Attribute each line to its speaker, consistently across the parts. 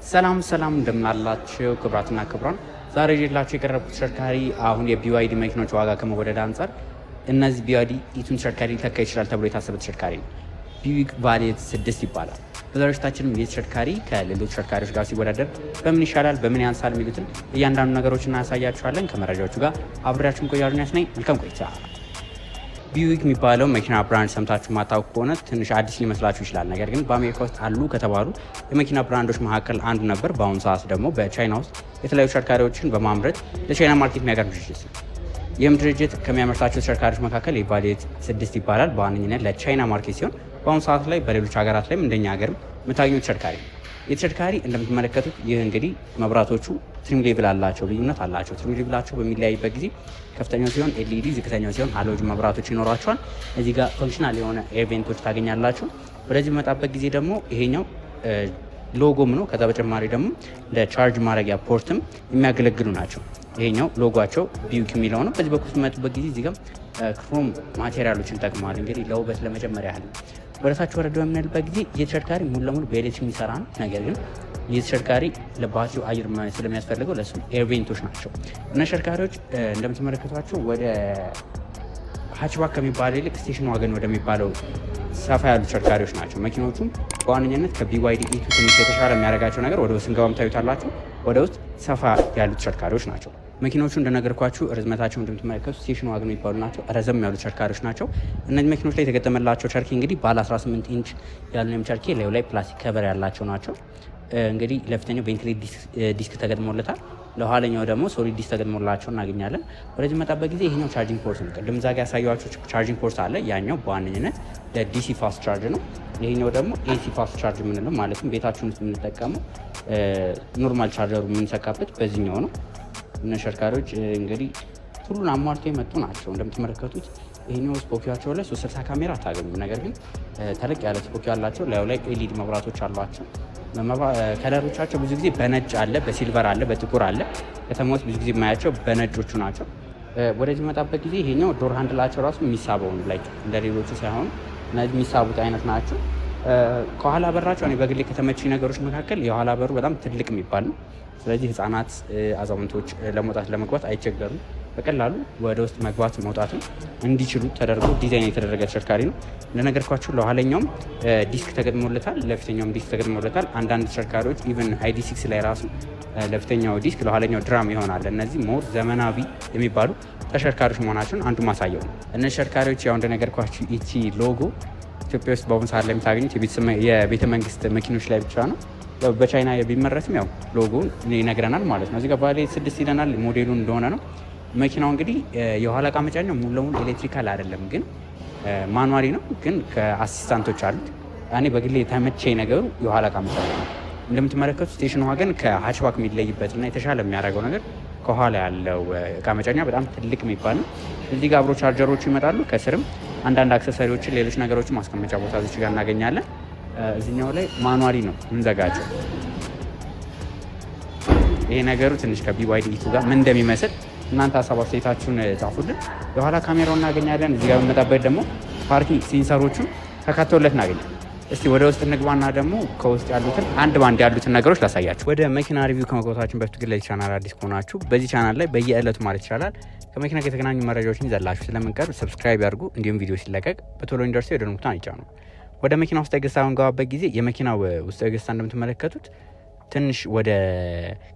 Speaker 1: ሰላም እንደምናላችሁ ክብራትና ክብራን፣ ዛሬ ይዤላችሁ የቀረብኩት ተሽከርካሪ አሁን የቢዋይዲ መኪኖች ዋጋ ከመወደድ አንጻር እነዚህ ቢዋይዲ ኢቱን ተሽከርካሪ ሊተካ ይችላል ተብሎ የታሰበ ተሽከርካሪ ነው። ቢዩግ ቫሌት 6 ይባላል። በዛሬዎቻችንም የተሽከርካሪ ከሌሎች ተሽከርካሪዎች ጋር ሲወዳደር በምን ይሻላል፣ በምን ያንሳል የሚሉትን እያንዳንዱ ነገሮች እናሳያችኋለን። ከመረጃዎቹ ጋር አብሬያችሁን ቆያሉ። ያስነኝ መልካም ቆይታ። ቢዩግ የሚባለው መኪና ብራንድ ሰምታችሁ ማታውቁ ከሆነ ትንሽ አዲስ ሊመስላችሁ ይችላል። ነገር ግን በአሜሪካ ውስጥ አሉ ከተባሉ የመኪና ብራንዶች መካከል አንዱ ነበር። በአሁኑ ሰዓት ደግሞ በቻይና ውስጥ የተለያዩ ተሽከርካሪዎችን በማምረት ለቻይና ማርኬት የሚያቀርብ ድርጅት ነው። ይህም ድርጅት ከሚያመርታቸው ተሽከርካሪዎች መካከል የቫሌት 6 ይባላል። በዋነኝነት ለቻይና ማርኬት ሲሆን በአሁኑ ሰዓት ላይ በሌሎች ሀገራት ላይም እንደኛ ሀገርም የምታገኙ ተሽከርካሪ ነው። የተሽከርካሪ እንደምትመለከቱት ይህ እንግዲህ መብራቶቹ ትሪም ሌቭል አላቸው፣ ልዩነት አላቸው። ትሪም ሌቭላቸው በሚለያይበት ጊዜ ከፍተኛው ሲሆን ኤልኢዲ፣ ዝቅተኛው ሲሆን ሃሎጅን መብራቶች ይኖሯቸዋል። እዚህ ጋር ፈንክሽናል የሆነ ኤቨንቶች ታገኛላችሁ። ወደዚህ በመጣበት ጊዜ ደግሞ ይሄኛው ሎጎም ነው። ከዛ በተጨማሪ ደግሞ ለቻርጅ ማድረጊያ ፖርትም የሚያገለግሉ ናቸው። ይሄኛው ሎጓቸው ቢዩግ የሚለው ነው። በዚህ በኩል በመጡበት ጊዜ እዚህ ጋር ክሮም ማቴሪያሎችን ጠቅመዋል። እንግዲህ ለውበት ለመጨመር ያህል ወደታች ወረድ በምንልበት ጊዜ የተሽከርካሪ ሙሉ ለሙሉ በኤሌክትሪክ የሚሰራ ነው። ነገር ግን የተሽከርካሪ ለባትሪው አየር ስለሚያስፈልገው ለሱ ኤርቬንቶች ናቸው። እና ተሽከርካሪዎች እንደምትመለከቷቸው ወደ ሃችባክ ከሚባለው ይልቅ ስቴሽን ዋገን ወደሚባለው ሰፋ ያሉ ተሽከርካሪዎች ናቸው። መኪኖቹም በዋነኛነት ከቢዋይዲ ኢቱ ትንሽ የተሻለ የሚያደርጋቸው ነገር ወደ ውስጥ ስንገባም ታዩታላችሁ። ወደ ውስጥ ሰፋ ያሉ ተሽከርካሪዎች ናቸው። መኪኖቹ እንደነገርኳችሁ ርዝመታቸው እንደምትመለከቱ ስቴሽን ዋገን የሚባሉ ናቸው። ረዘም ያሉ ተሽከርካሪዎች ናቸው። እነዚህ መኪኖች ላይ የተገጠመላቸው ቸርኪ እንግዲህ ባለ 18 ኢንች ያለንም ቸርኪ ላዩ ላይ ፕላስቲክ ከቨር ያላቸው ናቸው። እንግዲህ ለፊተኛው ቬንትሌት ዲስክ ተገጥሞለታል። ለኋለኛው ደግሞ ሶሊድ ዲስክ ተገጥሞላቸው እናገኛለን። ወደዚህ መጣበት ጊዜ ይሄኛው ቻርጂንግ ፖርት ነው። ቅድም ዛጋ ያሳየኋቸው ቻርጂንግ ፖርት አለ። ያኛው በዋነኝነት ለዲሲ ፋስት ቻርጅ ነው። ይሄኛው ደግሞ ኤሲ ፋስት ቻርጅ የምንለው ማለትም ቤታችን ውስጥ የምንጠቀመው ኖርማል ቻርጀሩ የምንሰካበት በዚህኛው ነው። ተሽከርካሪዎች እንግዲህ ሁሉን አሟልቶ የመጡ ናቸው። እንደምትመለከቱት ይሄኛው ስፖኪያቸው ላይ 360 ካሜራ አታገኙም። ነገር ግን ተለቅ ያለ ስፖኪ ያላቸው ላዩ ላይ ኤልኢዲ መብራቶች አሏቸው። ከለሮቻቸው ብዙ ጊዜ በነጭ አለ፣ በሲልቨር አለ፣ በጥቁር አለ። ከተማ ውስጥ ብዙ ጊዜ የማያቸው በነጮቹ ናቸው። ወደዚህ መጣበት ጊዜ ይሄኛው ዶር ሃንድላቸው ራሱ የሚሳበውን ላይ እንደ ሌሎቹ ሳይሆኑ እነዚህ የሚሳቡት አይነት ናቸው። ከኋላ በራቸው እኔ በግሌ ከተመቸኝ ነገሮች መካከል የኋላ በሩ በጣም ትልቅ የሚባል ነው። ስለዚህ ህጻናት፣ አዛውንቶች ለመውጣት ለመግባት አይቸገሩም። በቀላሉ ወደ ውስጥ መግባት መውጣትም እንዲችሉ ተደርጎ ዲዛይን የተደረገ ተሽከርካሪ ነው። እንደነገርኳችሁ ለኋለኛውም ዲስክ ተገጥሞለታል፣ ለፊተኛውም ዲስክ ተገጥሞለታል። አንዳንድ ተሽከርካሪዎች ኢቨን ID6 ላይ ራሱ ለፊተኛው ዲስክ ለኋለኛው ድራም ይሆናል። እነዚህ ሞር ዘመናዊ የሚባሉ ተሽከርካሪዎች መሆናቸውን አንዱ ማሳየው ነው። እነዚህ ተሽከርካሪዎች ያው እንደነገርኳችሁ ኢቲ ሎጎ ኢትዮጵያ ውስጥ በአሁኑ ሰዓት ላይ የምታገኙት የቤተ መንግስት መኪኖች ላይ ብቻ ነው። በቻይና ቢመረትም ያው ሎጎውን ይነግረናል ማለት ነው። እዚህ ጋር ቫሌት 6 ይለናል። ሞዴሉን እንደሆነ ነው። መኪናው እንግዲህ የኋላ እቃ መጫኛው ሙሉ ለሙሉ ኤሌክትሪካል አይደለም፣ ግን ማኑዋሊ ነው። ግን ከአሲስታንቶች አሉት። እኔ በግሌ የተመቸኝ ነገሩ የኋላ እቃ መጫኛ ነው። እንደምትመለከቱ ስቴሽን ዋገን ከሃችባክ የሚለይበትና የተሻለ የሚያደርገው ነገር ከኋላ ያለው እቃ መጫኛ በጣም ትልቅ የሚባል ነው። እዚህ ጋር አብሮ ቻርጀሮቹ ይመጣሉ። ከስርም አንዳንድ አክሰሰሪዎችን፣ ሌሎች ነገሮችን ማስቀመጫ ቦታ እዚች ጋር እናገኛለን። እዚህኛው ላይ ማኑዋሊ ነው እንዘጋቸው። ይሄ ነገሩ ትንሽ ከቢዋይዲ ኢቱ ጋር ምን እንደሚመስል እናንተ ሀሳብ አስተያየታችሁን ጻፉልን። የኋላ ካሜራውን እናገኛለን። እዚህ ጋር በመጣበት ደግሞ ፓርኪንግ ሴንሰሮቹን ተካተውለት እናገኛለን። እስቲ ወደ ውስጥ እንግባና ደግሞ ከውስጥ ያሉትን አንድ ባንድ ያሉትን ነገሮች ላሳያችሁ። ወደ መኪና ሪቪው ከመግባታችን በፊት ግን ለዚህ ቻናል አዲስ ከሆናችሁ በዚህ ቻናል ላይ በየዕለቱ ማለት ይቻላል ከመኪና ጋር የተገናኙ መረጃዎችን ይዘላችሁ ስለምንቀርብ ሰብስክራይብ ያድርጉ። እንዲሁም ቪዲዮ ሲለቀቅ በቶሎ እንዲደርሱ የደወል ምልክቱን ይጫኑ። ወደ መኪና ውስጥ ገጽታ በምንገባበት ጊዜ የመኪናው ውስጥ ገጽታ እንደምትመለከቱት ትንሽ ወደ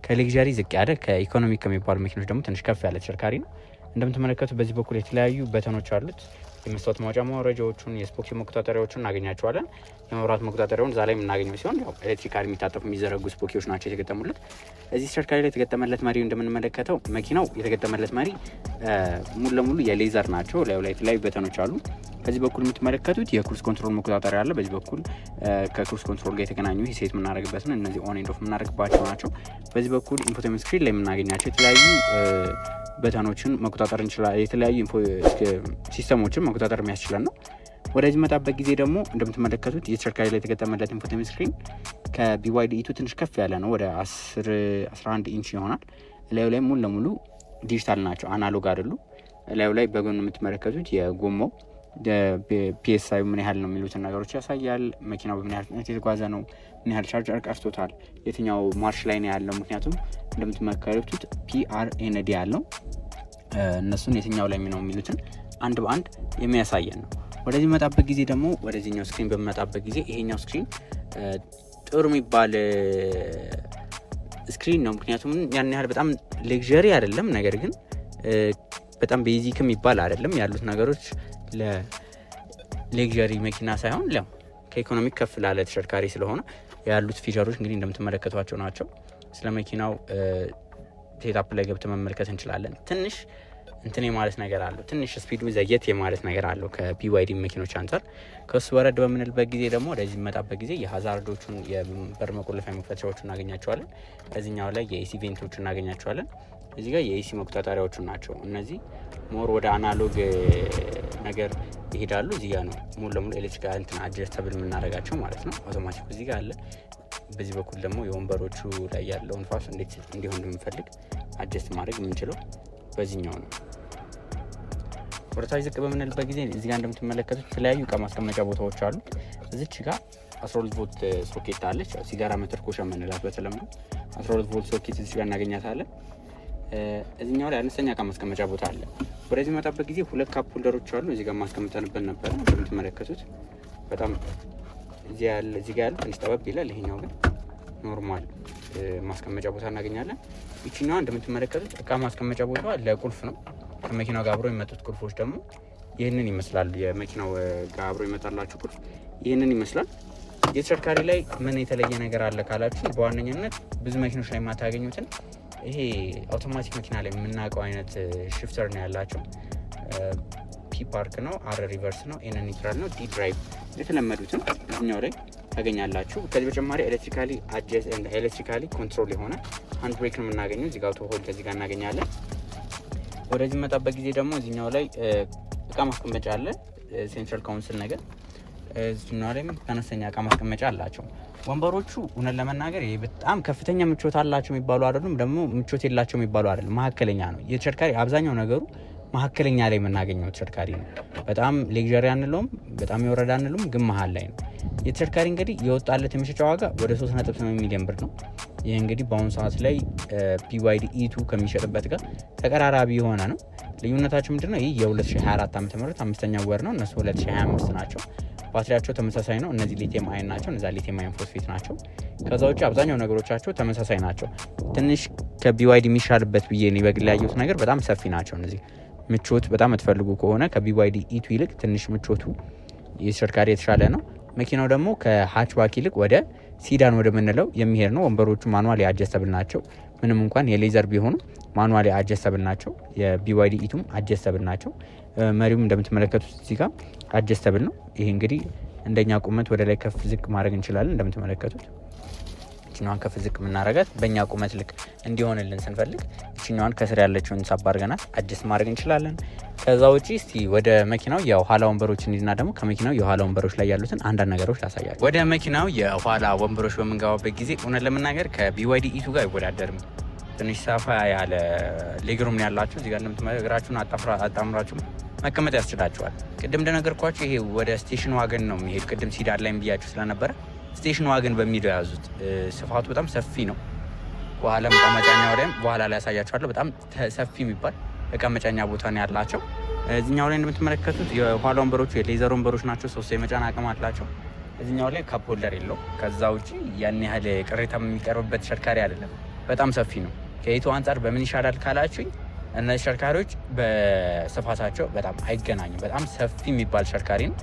Speaker 1: ከሌግዣሪ ዝቅ ያለ ከኢኮኖሚክ ከሚባሉ መኪኖች ደግሞ ትንሽ ከፍ ያለ ተሽከርካሪ ነው። እንደምትመለከቱት በዚህ በኩል የተለያዩ በተኖች አሉት። የመስታወት ማውጫ ማውረጃዎቹን፣ የስፖኪ መቆጣጠሪያዎቹን እናገኛቸዋለን። የመብራት መቆጣጠሪያውን እዛ ላይ የምናገኘው ሲሆን ያው ኤሌክትሪካል የሚታጠፉ የሚዘረጉ ስፖኪዎች ናቸው የተገጠሙለት። እዚህ ተሽከርካሪ ላይ የተገጠመለት መሪ እንደምንመለከተው መኪናው የተገጠመለት መሪ ሙሉ ለሙሉ የሌዘር ናቸው። ላዩ ላይ የተለያዩ በተኖች አሉ። ከዚህ በኩል የምትመለከቱት የክሩዝ ኮንትሮል መቆጣጠሪያ አለ። በዚህ በኩል ከክሩዝ ኮንትሮል ጋር የተገናኙ ሴት የምናደርግበት ነው። እነዚህ ኦን ኤንድ ኦፍ የምናደርግባቸው ናቸው። በዚህ በኩል ኢንፎቴመንት ስክሪን ላይ የምናገኛቸው የተለያዩ በተኖችን መቆጣጠር እንችላለን። የተለያዩ ሲስተሞችን መቆጣጠር የሚያስችለን ነው። ወደዚህ መጣበት ጊዜ ደግሞ እንደምትመለከቱት የተሽከርካሪ ላይ የተገጠመለት ኢንፎቴመንት ስክሪን ከቢዋይዲ ኢቱ ትንሽ ከፍ ያለ ነው። ወደ 11 ኢንች ይሆናል። ላዩ ላይ ሙሉ ለሙሉ ዲጂታል ናቸው፣ አናሎግ አይደሉ። ላዩ ላይ በጎን የምትመለከቱት የጎማው ፒኤስአይ ምን ያህል ነው የሚሉትን ነገሮች ያሳያል። መኪናው በምን ያህል ፍጥነት የተጓዘ ነው፣ ምን ያህል ቻርጀር ቀርቶታል፣ የትኛው ማርሽ ላይ ነው ያለው። ምክንያቱም እንደምትመለከቱት PRND ያለው እነሱን የትኛው ላይ ነው የሚሉትን አንድ በአንድ የሚያሳየን ነው። ወደዚህ መጣበት ጊዜ ደግሞ ወደዚህኛው ስክሪን በመጣበት ጊዜ ይሄኛው ስክሪን ጥሩ የሚባል ስክሪን ነው። ምክንያቱም ያን ያህል በጣም ሌክዠሪ አይደለም፣ ነገር ግን በጣም ቤዚክ የሚባል አይደለም። ያሉት ነገሮች ለሌክዠሪ መኪና ሳይሆን ከኢኮኖሚክ ከፍ ላለ ተሽከርካሪ ስለሆነ ያሉት ፊቸሮች እንግዲህ እንደምትመለከቷቸው ናቸው። ስለ መኪናው ሴታፕ ላይ ገብተን መመልከት እንችላለን። ትንሽ እንትን የማለት ነገር አለው፣ ትንሽ ስፒዱ ዘየት የማለት ነገር አለው ከBYD መኪኖች አንጻር። ከሱ ወረድ በምንልበት ጊዜ ደግሞ ወደዚህ መጣበት ጊዜ የሀዛርዶቹን የበር መቆለፊያ መክፈቻዎቹን እናገኛቸዋለን። ከዚህኛው ላይ የኤሲ ቬንቶቹን እናገኛቸዋለን። እዚህ ጋር የኤሲ መቆጣጠሪያዎቹ ናቸው። እነዚህ ሞር ወደ አናሎግ ነገር ይሄዳሉ። እዚህ ጋር ነው ሙሉ ለሙሉ ኤሌክትሪካል እንትን አድጀስተብል የምናደርጋቸው ማለት ነው። አውቶማቲክ እዚህ ጋር አለ። በዚህ በኩል ደግሞ የወንበሮቹ ላይ ያለውን ፋስ እንዴት እንዲሆን እንደምንፈልግ አድጀስት ማድረግ የምንችለው በዚህኛው ነው። ወደታች ዝቅ በምንልበት ጊዜ እዚህ ጋር እንደምትመለከቱት የተለያዩ እቃ ማስቀመጫ ቦታዎች አሉ። እዚች ጋር 12 ቮልት ሶኬት አለች። ሲጋራ መተርኮሻ የምንላት በተለምዶ 12 ቮልት ሶኬት እዚህ ጋር እናገኛታለን። እዚህኛው ላይ አነስተኛ እቃ ማስቀመጫ ቦታ አለ። ወደዚህ መጣበት ጊዜ ሁለት ካፕ ሆልደሮች አሉ። እዚህ ጋር ማስቀመጫንበት ነበር እንደምትመለከቱት በጣም እዚህ ጋር ያለው ትንሽ ጠበብ ይላል። ይሄኛው ግን ኖርማል ማስቀመጫ ቦታ እናገኛለን። ይችኛዋ እንደምትመለከቱት እቃ ማስቀመጫ ቦታ ለቁልፍ ነው። ከመኪናው ጋር አብሮ የመጡት ቁልፎች ደግሞ ይህንን ይመስላል። የመኪናው ጋር አብሮ የመጣላችሁ ቁልፍ ይህንን ይመስላል። የተሽከርካሪ ላይ ምን የተለየ ነገር አለ ካላችሁ በዋነኝነት ብዙ መኪኖች ላይ የማታገኙትን ይሄ አውቶማቲክ መኪና ላይ የምናውቀው አይነት ሽፍተር ነው ያላቸው። ፒ ፓርክ ነው፣ አር ሪቨርስ ነው፣ ኤን ኒውትራል ነው፣ ዲ ድራይቭ የተለመዱትን እዚኛው ላይ ታገኛላችሁ። ከዚህ በተጨማሪ ኤሌክትሪካሊ ኮንትሮል የሆነ ሃንድ ብሬክ ነው የምናገኘው። እዚህ ጋር አውቶ ሆልድ እዚህ ጋር እናገኛለን። ወደዚህ መጣበት ጊዜ ደግሞ እዚኛው ላይ እቃ ማስቀመጫ አለ፣ ሴንትራል ካውንስል ነገር። እዚኛው ላይም አነስተኛ እቃ ማስቀመጫ አላቸው። ወንበሮቹ እውነት ለመናገር ይሄ በጣም ከፍተኛ ምቾት አላቸው የሚባሉ አይደሉም፣ ደግሞ ምቾት የላቸው የሚባሉ አይደሉም። መካከለኛ ነው የተሽከርካሪ አብዛኛው ነገሩ መካከለኛ ላይ የምናገኘው ተሽከርካሪ ነው። በጣም ሌክዠሪ አንለውም፣ በጣም የወረዳ አንለውም፣ ግን መሀል ላይ ነው። የተሽከርካሪ እንግዲህ የወጣለት የመሸጫ ዋጋ ወደ 3.8 ሚሊዮን ብር ነው። ይህ እንግዲህ በአሁኑ ሰዓት ላይ BYD E2 ከሚሸጥበት ጋር ተቀራራቢ የሆነ ነው። ልዩነታቸው ምንድነው? ይህ የ2024 ዓ.ም አምስተኛ ወር ነው፣ እነሱ 2025 ናቸው። ባትሪያቸው ተመሳሳይ ነው። እነዚህ ሊቲየም አይን ናቸው፣ እነዛ ሊቲየም አይን ፎስፌት ናቸው። ከዛ ውጭ አብዛኛው ነገሮቻቸው ተመሳሳይ ናቸው። ትንሽ ከBYD የሚሻልበት ብዬ ነው በግል ያየሁት ነገር በጣም ሰፊ ናቸው። እነዚህ ምቾት በጣም የምትፈልጉ ከሆነ ከBYD E2 ይልቅ ትንሽ ምቾቱ የተሽከርካሪ የተሻለ ነው። መኪናው ደግሞ ከሃችባክ ይልቅ ወደ ሲዳን ወደ ምንለው የሚሄድ ነው። ወንበሮቹ ማኑዋሊ አጀስተብል ናቸው። ምንም እንኳን የሌዘር ቢሆኑ ማኑዋሊ አጀስተብል ናቸው። የBYD E2ም አጀስተብል ናቸው። መሪውም እንደምትመለከቱት እዚህ ጋር አጀስተብል ነው። ይሄ እንግዲህ እንደኛ ቁመት ወደ ላይ ከፍ ዝቅ ማድረግ እንችላለን። እንደምትመለከቱት እችኛዋን ከፍ ዝቅ የምናረጋት በእኛ ቁመት ልክ እንዲሆንልን ስንፈልግ እችኛዋን ከስር ያለችውን ሳብ አድርገናት አጀስት ማድረግ እንችላለን። ከዛ ውጪ እስቲ ወደ መኪናው የኋላ ወንበሮች እንዲና ደግሞ ከመኪናው የኋላ ወንበሮች ላይ ያሉትን አንዳንድ ነገሮች ላሳያችሁ። ወደ መኪናው የኋላ ወንበሮች በምንገባበት ጊዜ እውነት ለመናገር ከBYD E2 ጋር አይወዳደርም። ትንሽ ሰፋ ያለ ሌግሩም ያላችሁ እዚህ ጋር እንደምትመግራችሁን አጣምራችሁ መቀመጥ ያስችላችኋል። ቅድም እንደነገርኳችሁ ይሄ ወደ ስቴሽን ዋገን ነው የሚሄድ። ቅድም ሲዳር ላይ ብያችሁ ስለነበረ ስቴሽን ዋገን በሚለው ያዙት። ስፋቱ በጣም ሰፊ ነው። በኋላ መቀመጫኛው ላይም በኋላ ላይ ያሳያችኋለሁ። በጣም ሰፊ የሚባል መቀመጫኛ ቦታ ነው ያላቸው። እዚህኛው ላይ እንደምትመለከቱት የኋላ ወንበሮቹ የሌዘር ወንበሮች ናቸው። 3 የመጫን አቅም አላቸው። እዚህኛው ላይ ካፕ ሆልደር የለው። ከዛ ውጪ ያን ያህል ቅሬታ የሚቀርብበት ተሽከርካሪ አይደለም። በጣም ሰፊ ነው። ከኢቱ አንጻር በምን ይሻላል ካላችሁኝ እነዚህ ተሽከርካሪዎች በስፋታቸው በጣም አይገናኝም። በጣም ሰፊ የሚባል ተሽከርካሪ ነው።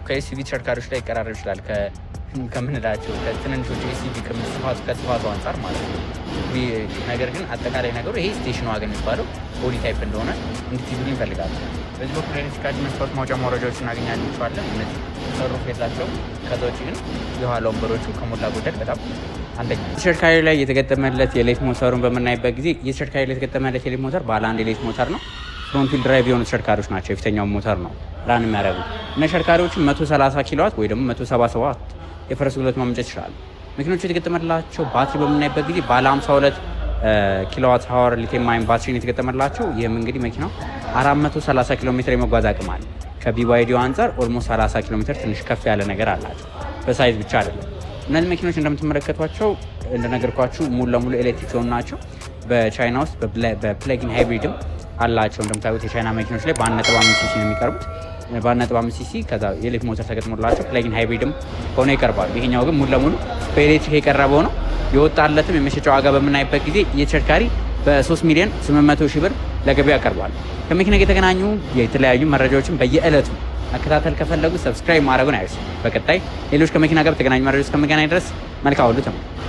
Speaker 1: ከኤስዩቪ ተሽከርካሪዎች ላይ ይቀራረብ ይችላል ከምንላቸው ከትንንሾቹ ኤስዩቪ ከስፋቱ አንጻር ማለት ነው። ነገር ግን አጠቃላይ ነገሩ ይሄ ስቴሽን ዋገን የሚባለው ቦዲ ታይፕ እንደሆነ እንድትይዙ እንፈልጋለን። በዚህ በኩል ኤሌክትሪካል መስታወት ማውጫ ማውረጃዎች እናገኛቸዋለን። እነዚህ ሰሩፍ የላቸው። ከዛ ውጭ ግን የኋላ ወንበሮቹ ከሞላ ጎደል በጣም አንደኛ። ተሽከርካሪ ላይ የተገጠመለት የሌት ሞተሩን በምናይበት ጊዜ የተሽከርካሪ ላይ የተገጠመለት የሌት ሞተር ባለ አንድ የሌት ሞተር ነው። ፍሮንት ዊል ድራይቭ የሆኑ ተሽከርካሪዎች ናቸው። የፊተኛው ሞተር ነው ራን የሚያደርጉ እና ተሽከርካሪዎቹ 130 ኪሎዋት ወይ ደግሞ 177 የፈረስ ጉልበት ማመንጨት ይችላሉ። መኪኖቹ የተገጠመላቸው ባትሪ በምናይበት ጊዜ ባለ 52 ኪሎዋት ሀወር ሊቲየም አየን ባትሪን የተገጠመላቸው። ይህም እንግዲህ መኪናው 430 ኪሎ ሜትር የመጓዝ አቅም አለ። ከBYD አንጻር ኦልሞስት 30 ኪሎ ሜትር ትንሽ ከፍ ያለ ነገር አላቸው። በሳይዝ ብቻ አይደለም። እነዚህ መኪኖች እንደምትመለከቷቸው እንደነገርኳችሁ ሙሉ ለሙሉ ኤሌክትሪክ የሆኑ ናቸው። በቻይና ውስጥ በፕለጊን ሃይብሪድም አላቸው። እንደምታዩት የቻይና መኪኖች ላይ በ1.5 ሲሲ ነው የሚቀርቡት። በ1.5 ሲሲ ከዛ የኤሌክትሪክ ሞተር ተገጥሞላቸው ፕለጊን ሃይብሪድም ሆኖ ይቀርባሉ። ይሄኛው ግን ሙሉ ለሙሉ በኤሌክትሪክ የቀረበው ነው። የወጣለትም የመሸጫ ዋጋ በምናይበት ጊዜ የተሽከርካሪ በ3 ሚሊዮን 800 ሺህ ብር ለገበያ ቀርቧል። ከመኪና ጋር የተገናኙ የተለያዩ መረጃዎችን በየዕለቱ መከታተል ከፈለጉ ሰብስክራይብ ማድረጉን አይርሱ። በቀጣይ ሌሎች ከመኪና ጋር የተገናኙ መረጃዎች እስከምንገናኝ ድረስ መልካም ሁሉ ተመኘሁ።